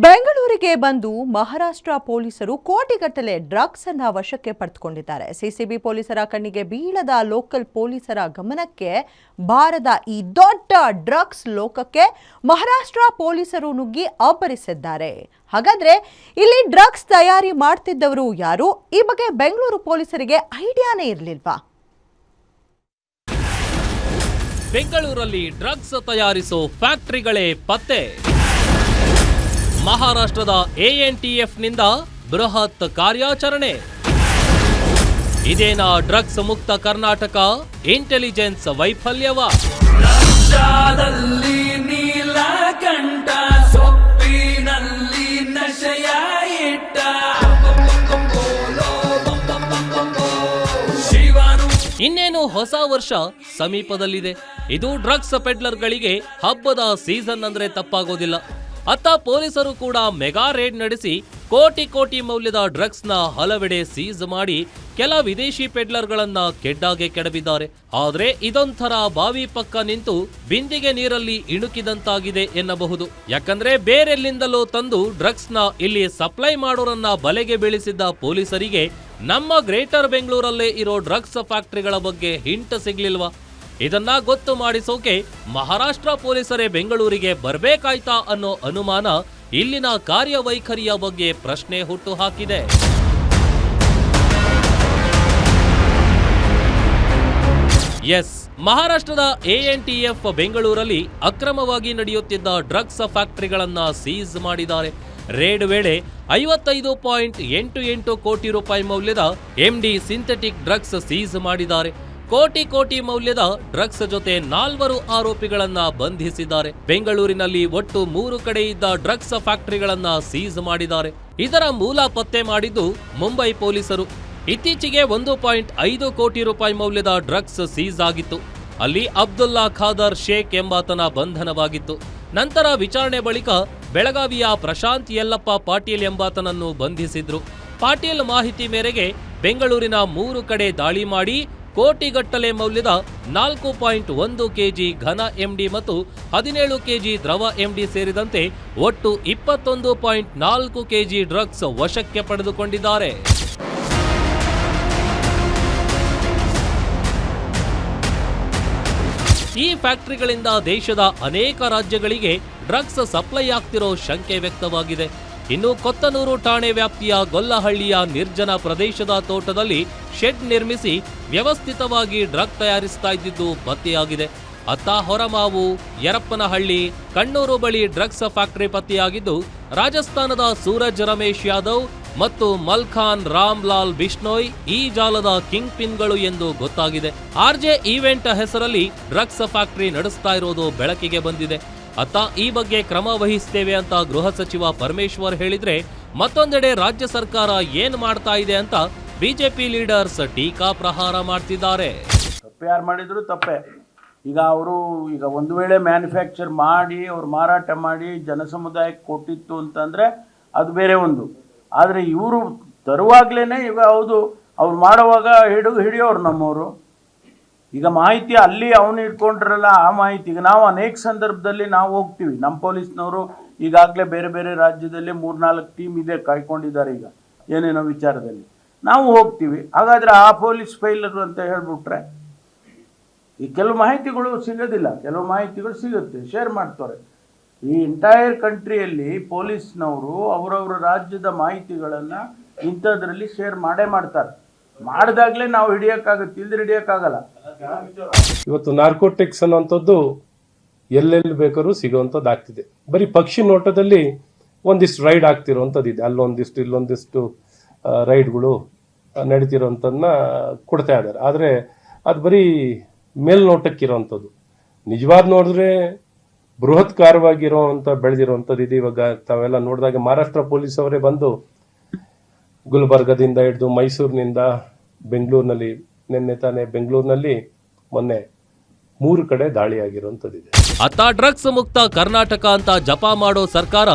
ಬೆಂಗಳೂರಿಗೆ ಬಂದು ಮಹಾರಾಷ್ಟ್ರ ಪೊಲೀಸರು ಕೋಟಿಗಟ್ಟಲೆ ಡ್ರಗ್ಸ್ ಅನ್ನು ವಶಕ್ಕೆ ಪಡೆದುಕೊಂಡಿದ್ದಾರೆ. ಸಿಸಿಬಿ ಪೊಲೀಸರ ಕಣ್ಣಿಗೆ ಬೀಳದ ಲೋಕಲ್ ಪೊಲೀಸರ ಗಮನಕ್ಕೆ ಬಾರದ ಈ ದೊಡ್ಡ ಡ್ರಗ್ಸ್ ಲೋಕಕ್ಕೆ ಮಹಾರಾಷ್ಟ್ರ ಪೊಲೀಸರು ನುಗ್ಗಿ ಅಬ್ಬರಿಸಿದ್ದಾರೆ. ಹಾಗಾದ್ರೆ ಇಲ್ಲಿ ಡ್ರಗ್ಸ್ ತಯಾರಿ ಮಾಡ್ತಿದ್ದವರು ಯಾರು? ಈ ಬಗ್ಗೆ ಬೆಂಗಳೂರು ಪೊಲೀಸರಿಗೆ ಐಡಿಯಾನೇ ಇರಲಿಲ್ವಾ? ಬೆಂಗಳೂರಲ್ಲಿ ಡ್ರಗ್ಸ್ ತಯಾರಿಸೋ ಫ್ಯಾಕ್ಟರಿಗಳೇ ಪತ್ತೆ. ಮಹಾರಾಷ್ಟ್ರದ ANTFನಿಂದ ಬೃಹತ್ ಕಾರ್ಯಾಚರಣೆ. ಇದೇನಾ ಡ್ರಗ್ಸ್ ಮುಕ್ತ ಕರ್ನಾಟಕ ಇಂಟೆಲಿಜೆನ್ಸ್ ವೈಫಲ್ಯವ? ಇನ್ನೇನು ಹೊಸ ವರ್ಷ ಸಮೀಪದಲ್ಲಿದೆ. ಇದು ಡ್ರಗ್ಸ್ ಪೆಡ್ಲರ್ಗಳಿಗೆ ಹಬ್ಬದ ಸೀಸನ್ ಅಂದ್ರೆ ತಪ್ಪಾಗೋದಿಲ್ಲ. ಅತ್ತ ಪೊಲೀಸರು ಕೂಡ ಮೆಗಾ ರೇಡ್ ನಡೆಸಿ ಕೋಟಿ ಮೌಲ್ಯದ ಡ್ರಗ್ಸ್ ನ ಹಲವೆಡೆ ಸೀಸ್ ಮಾಡಿ ಕೆಲ ವಿದೇಶಿ ಪೆಡ್ಲರ್ಗಳನ್ನ ಕೆಡ್ಡಾಗೆ ಕೆಡವಿದ್ದಾರೆ. ಆದ್ರೆ ಇದೊಂಥರ ಬಾವಿ ಪಕ್ಕ ನಿಂತು ಬಿಂದಿಗೆ ನೀರಲ್ಲಿ ಇಣುಕಿದಂತಾಗಿದೆ ಎನ್ನಬಹುದು. ಯಾಕಂದ್ರೆ ಬೇರೆಲ್ಲಿಂದಲೂ ತಂದು ಡ್ರಗ್ಸ್ ನ ಇಲ್ಲಿ ಸಪ್ಲೈ ಮಾಡೋರನ್ನ ಬಲೆಗೆ ಬೀಳಿಸಿದ್ದ ಪೊಲೀಸರಿಗೆ ನಮ್ಮ ಗ್ರೇಟರ್ ಬೆಂಗಳೂರಲ್ಲೇ ಇರೋ ಡ್ರಗ್ಸ್ ಫ್ಯಾಕ್ಟರಿಗಳ ಬಗ್ಗೆ ಹಿಂಟ್ ಸಿಗ್ಲಿಲ್ವಾ? ಇದನ್ನ ಗೊತ್ತು ಮಾಡಿಸೋಕೆ ಮಹಾರಾಷ್ಟ್ರ ಪೊಲೀಸರೇ ಬೆಂಗಳೂರಿಗೆ ಬರ್ಬೇಕಾಯ್ತಾ ಅನ್ನೋ ಅನುಮಾನ ಇಲ್ಲಿನ ಕಾರ್ಯವೈಖರಿಯ ಬಗ್ಗೆ ಪ್ರಶ್ನೆ ಹುಟ್ಟು ಹಾಕಿದೆ. ಎಸ್, ಮಹಾರಾಷ್ಟ್ರದ ANTF ಬೆಂಗಳೂರಲ್ಲಿ ಅಕ್ರಮವಾಗಿ ನಡೆಯುತ್ತಿದ್ದ ಡ್ರಗ್ಸ್ ಫ್ಯಾಕ್ಟರಿಗಳನ್ನ ಸೀಸ್ ಮಾಡಿದ್ದಾರೆ. ರೇಡ್ ವೇಳೆ 55.88 ಕೋಟಿ ರೂಪಾಯಿ ಮೌಲ್ಯದ MD ಸಿಂಥೆಟಿಕ್ ಡ್ರಗ್ಸ್ ಸೀಸ್ ಮಾಡಿದ್ದಾರೆ. ಕೋಟಿ ಮೌಲ್ಯದ ಡ್ರಗ್ಸ್ ಜೊತೆ 4 ಆರೋಪಿಗಳನ್ನ ಬಂಧಿಸಿದ್ದಾರೆ. ಬೆಂಗಳೂರಿನಲ್ಲಿ ಒಟ್ಟು 3 ಕಡೆ ಇದ್ದ ಡ್ರಗ್ಸ್ ಫ್ಯಾಕ್ಟರಿಗಳನ್ನ ಸೀಸ್ ಮಾಡಿದ್ದಾರೆ. ಇದರ ಮೂಲ ಪತ್ತೆ ಮಾಡಿದ್ದು ಮುಂಬೈ ಪೊಲೀಸರು. ಇತ್ತೀಚೆಗೆ 1.5 ಕೋಟಿ ರೂಪಾಯಿ ಮೌಲ್ಯದ ಡ್ರಗ್ಸ್ ಸೀಸ್ ಆಗಿತ್ತು. ಅಲ್ಲಿ ಅಬ್ದುಲ್ಲಾ ಖಾದರ್ ಶೇಖ್ ಎಂಬಾತನ ಬಂಧನವಾಗಿತ್ತು. ನಂತರ ವಿಚಾರಣೆ ಬಳಿಕ ಬೆಳಗಾವಿಯ ಪ್ರಶಾಂತ್ ಯಲ್ಲಪ್ಪ ಪಾಟೀಲ್ ಎಂಬಾತನನ್ನು ಬಂಧಿಸಿದ್ರು. ಪಾಟೀಲ್ ಮಾಹಿತಿ ಮೇರೆಗೆ ಬೆಂಗಳೂರಿನ 3 ಕಡೆ ದಾಳಿ ಮಾಡಿ ಕೋಟಿಗಟ್ಟಲೆ ಮೌಲ್ಯದ 4.1 ಕೆಜಿ ಘನ MD ಮತ್ತು 17 ಕೆಜಿ ದ್ರವ MD ಸೇರಿದಂತೆ ಒಟ್ಟು 21.4 ಕೆಜಿ ಡ್ರಗ್ಸ್ ವಶಕ್ಕೆ ಪಡೆದುಕೊಂಡಿದ್ದಾರೆ. ಈ ಫ್ಯಾಕ್ಟರಿಗಳಿಂದ ದೇಶದ ಅನೇಕ ರಾಜ್ಯಗಳಿಗೆ ಡ್ರಗ್ಸ್ ಸಪ್ಲೈ ಆಗ್ತಿರೋ ಶಂಕೆ ವ್ಯಕ್ತವಾಗಿದೆ. ಇನ್ನು ಕೊತ್ತನೂರು ಠಾಣೆ ವ್ಯಾಪ್ತಿಯ ಗೊಲ್ಲಹಳ್ಳಿಯ ನಿರ್ಜನ ಪ್ರದೇಶದ ತೋಟದಲ್ಲಿ ಶೆಡ್ ನಿರ್ಮಿಸಿ ವ್ಯವಸ್ಥಿತವಾಗಿ ಡ್ರಗ್ ತಯಾರಿಸ್ತಾ ಇದ್ದಿದ್ದು ಪತ್ತೆಯಾಗಿದೆ. ಅತ್ತ ಹೊರಮಾವು, ಯರಪ್ಪನಹಳ್ಳಿ, ಕಣ್ಣೂರು ಬಳಿ ಡ್ರಗ್ಸ್ ಫ್ಯಾಕ್ಟರಿ ಪತ್ತೆಯಾಗಿದ್ದು ರಾಜಸ್ಥಾನದ ಸೂರಜ್ ರಮೇಶ್ ಯಾದವ್ ಮತ್ತು ಮಲ್ಖಾನ್ ರಾಮ್ಲಾಲ್ ಬಿಷ್ಣೋಯ್ ಈ ಜಾಲದ ಕಿಂಗ್ ಪಿನ್ಗಳು ಎಂದು ಗೊತ್ತಾಗಿದೆ. RJ ಈವೆಂಟ್ ಹೆಸರಲ್ಲಿ ಡ್ರಗ್ಸ್ ಫ್ಯಾಕ್ಟರಿ ನಡೆಸ್ತಾ ಇರೋದು ಬೆಳಕಿಗೆ ಬಂದಿದೆ. ಅತ್ತ ಈ ಬಗ್ಗೆ ಕ್ರಮ ವಹಿಸ್ತೇವೆ ಅಂತ ಗೃಹ ಸಚಿವ ಪರಮೇಶ್ವರ್ ಹೇಳಿದ್ರೆ, ಮತ್ತೊಂದೆಡೆ ರಾಜ್ಯ ಸರ್ಕಾರ ಏನ್ ಮಾಡ್ತಾ ಇದೆ ಅಂತ ಬಿಜೆಪಿ ಲೀಡರ್ಸ್ ಟೀಕಾ ಪ್ರಹಾರ ಮಾಡ್ತಿದ್ದಾರೆ. ತಪ್ಪು ಯಾರು ಮಾಡಿದ್ರು ತಪ್ಪೇ. ಅವರು ಒಂದು ವೇಳೆ ಮ್ಯಾನುಫ್ಯಾಕ್ಚರ್ ಮಾಡಿ ಅವ್ರು ಮಾರಾಟ ಮಾಡಿ ಜನಸಮುದಾಯಕ್ಕೆ ಕೊಟ್ಟಿತ್ತು ಅಂತಂದರೆ ಅದು ಬೇರೆ ಒಂದು. ಆದರೆ ಇವರು ತರುವಾಗಲೇ ಹೌದು ಅವ್ರು ಮಾಡುವಾಗ ಹಿಡಿಯೋರು ನಮ್ಮವರು. ಮಾಹಿತಿ ಅಲ್ಲಿ ಅವನು ಇಟ್ಕೊಂಡ್ರಲ್ಲ, ಆ ಮಾಹಿತಿ ನಾವು ಅನೇಕ ಸಂದರ್ಭದಲ್ಲಿ ನಾವು ಹೋಗ್ತೀವಿ. ನಮ್ಮ ಪೊಲೀಸ್ನವರು ಈಗಾಗಲೇ ಬೇರೆ ಬೇರೆ ರಾಜ್ಯದಲ್ಲಿ 3-4 ಟೀಮ್ ಇದೆ, ಕಾಯ್ಕೊಂಡಿದ್ದಾರೆ. ಏನೇನೋ ವಿಚಾರದಲ್ಲಿ ನಾವು ಹೋಗ್ತೀವಿ. ಹಾಗಾದರೆ ಆ ಪೊಲೀಸ್ ಫೈಲರು ಅಂತ ಹೇಳ್ಬಿಟ್ರೆ ಕೆಲವು ಮಾಹಿತಿಗಳು ಸಿಗೋದಿಲ್ಲ, ಕೆಲವು ಮಾಹಿತಿಗಳು ಸಿಗುತ್ತೆ, ಶೇರ್ ಮಾಡ್ತಾರೆ. ಈ ಎಂಟೈರ್ ಕಂಟ್ರಿಯಲ್ಲಿ ಪೊಲೀಸ್ನವರು ಅವರವರ ರಾಜ್ಯದ ಮಾಹಿತಿಗಳನ್ನು ಇಂಥದ್ರಲ್ಲಿ ಶೇರ್ ಮಾಡ್ತಾರೆ. ಮಾಡಿದಾಗಲೇ ನಾವು ಹಿಡಿಯೋಕ್ಕಾಗುತ್ತೆ, ಇಲ್ದ್ರೆ ಹಿಡಿಯೋಕ್ಕಾಗಲ್ಲ. ಇವತ್ತು ನಾರ್ಕೋಟಿಕ್ಸ್ ಅನ್ನೋಂಥದ್ದು ಎಲ್ಲೆಲ್ಲಿ ಬೇಕಾದ್ರೂ ಸಿಗೋವಂಥದ್ದು ಆಗ್ತಿದೆ. ಬರೀ ಪಕ್ಷಿ ನೋಟದಲ್ಲಿ ಒಂದಿಷ್ಟು ರೈಡ್ ಆಗ್ತಿರೋವಂಥದ್ದು ಇದೆ, ಅಲ್ಲೊಂದಿಷ್ಟು ಇಲ್ಲೊಂದಿಷ್ಟು ರೈಡ್ಗಳು ನಡೀತಿರೋಂಥದ್ದನ್ನ ಕೊಡ್ತಾ ಇದ್ದಾರೆ. ಆದರೆ ಅದು ಬರೀ ಮೇಲ್ನೋಟಕ್ಕಿರೋವಂಥದ್ದು. ನಿಜವಾದ ನೋಡಿದ್ರೆ ಬೃಹತ್ಕಾರವಾಗಿರೋವಂಥ ಬೆಳೆದಿರೋವಂಥದ್ದು ಇದೆ. ಇವಾಗ ತಾವೆಲ್ಲ ನೋಡಿದಾಗ ಮಹಾರಾಷ್ಟ್ರ ಪೊಲೀಸ್ ಅವರೇ ಬಂದು ಗುಲ್ಬರ್ಗದಿಂದ ಹಿಡಿದು ಮೈಸೂರಿನಿಂದ ಬೆಂಗಳೂರಿನಲ್ಲಿ, ನಿನ್ನೆ ತಾನೇ ಬೆಂಗಳೂರಿನಲ್ಲಿ ಮೊನ್ನೆ 3 ಕಡೆ ದಾಳಿಯಾಗಿರುವಂಥದ್ದಿದೆ. ಅತ್ತ ಡ್ರಗ್ಸ್ ಮುಕ್ತ ಕರ್ನಾಟಕ ಅಂತ ಜಪ ಮಾಡೋ ಸರ್ಕಾರ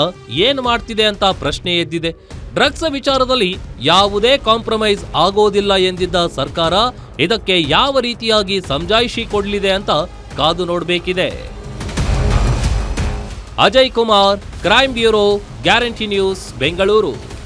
ಏನ್ ಮಾಡ್ತಿದೆ ಅಂತ ಪ್ರಶ್ನೆ ಎದ್ದಿದೆ. ಡ್ರಗ್ಸ್ ವಿಚಾರದಲ್ಲಿ ಯಾವುದೇ ಕಾಂಪ್ರಮೈಸ್ ಆಗೋದಿಲ್ಲ ಎಂದಿದ್ದ ಸರ್ಕಾರ ಇದಕ್ಕೆ ಯಾವ ರೀತಿಯಾಗಿ ಸಮಜಾಯಿಷಿ ಕೊಡಲಿದೆ ಅಂತ ಕಾದು ನೋಡಬೇಕಿದೆ. Ajay Kumar, crime bureau, guarantee news, Bengaluru.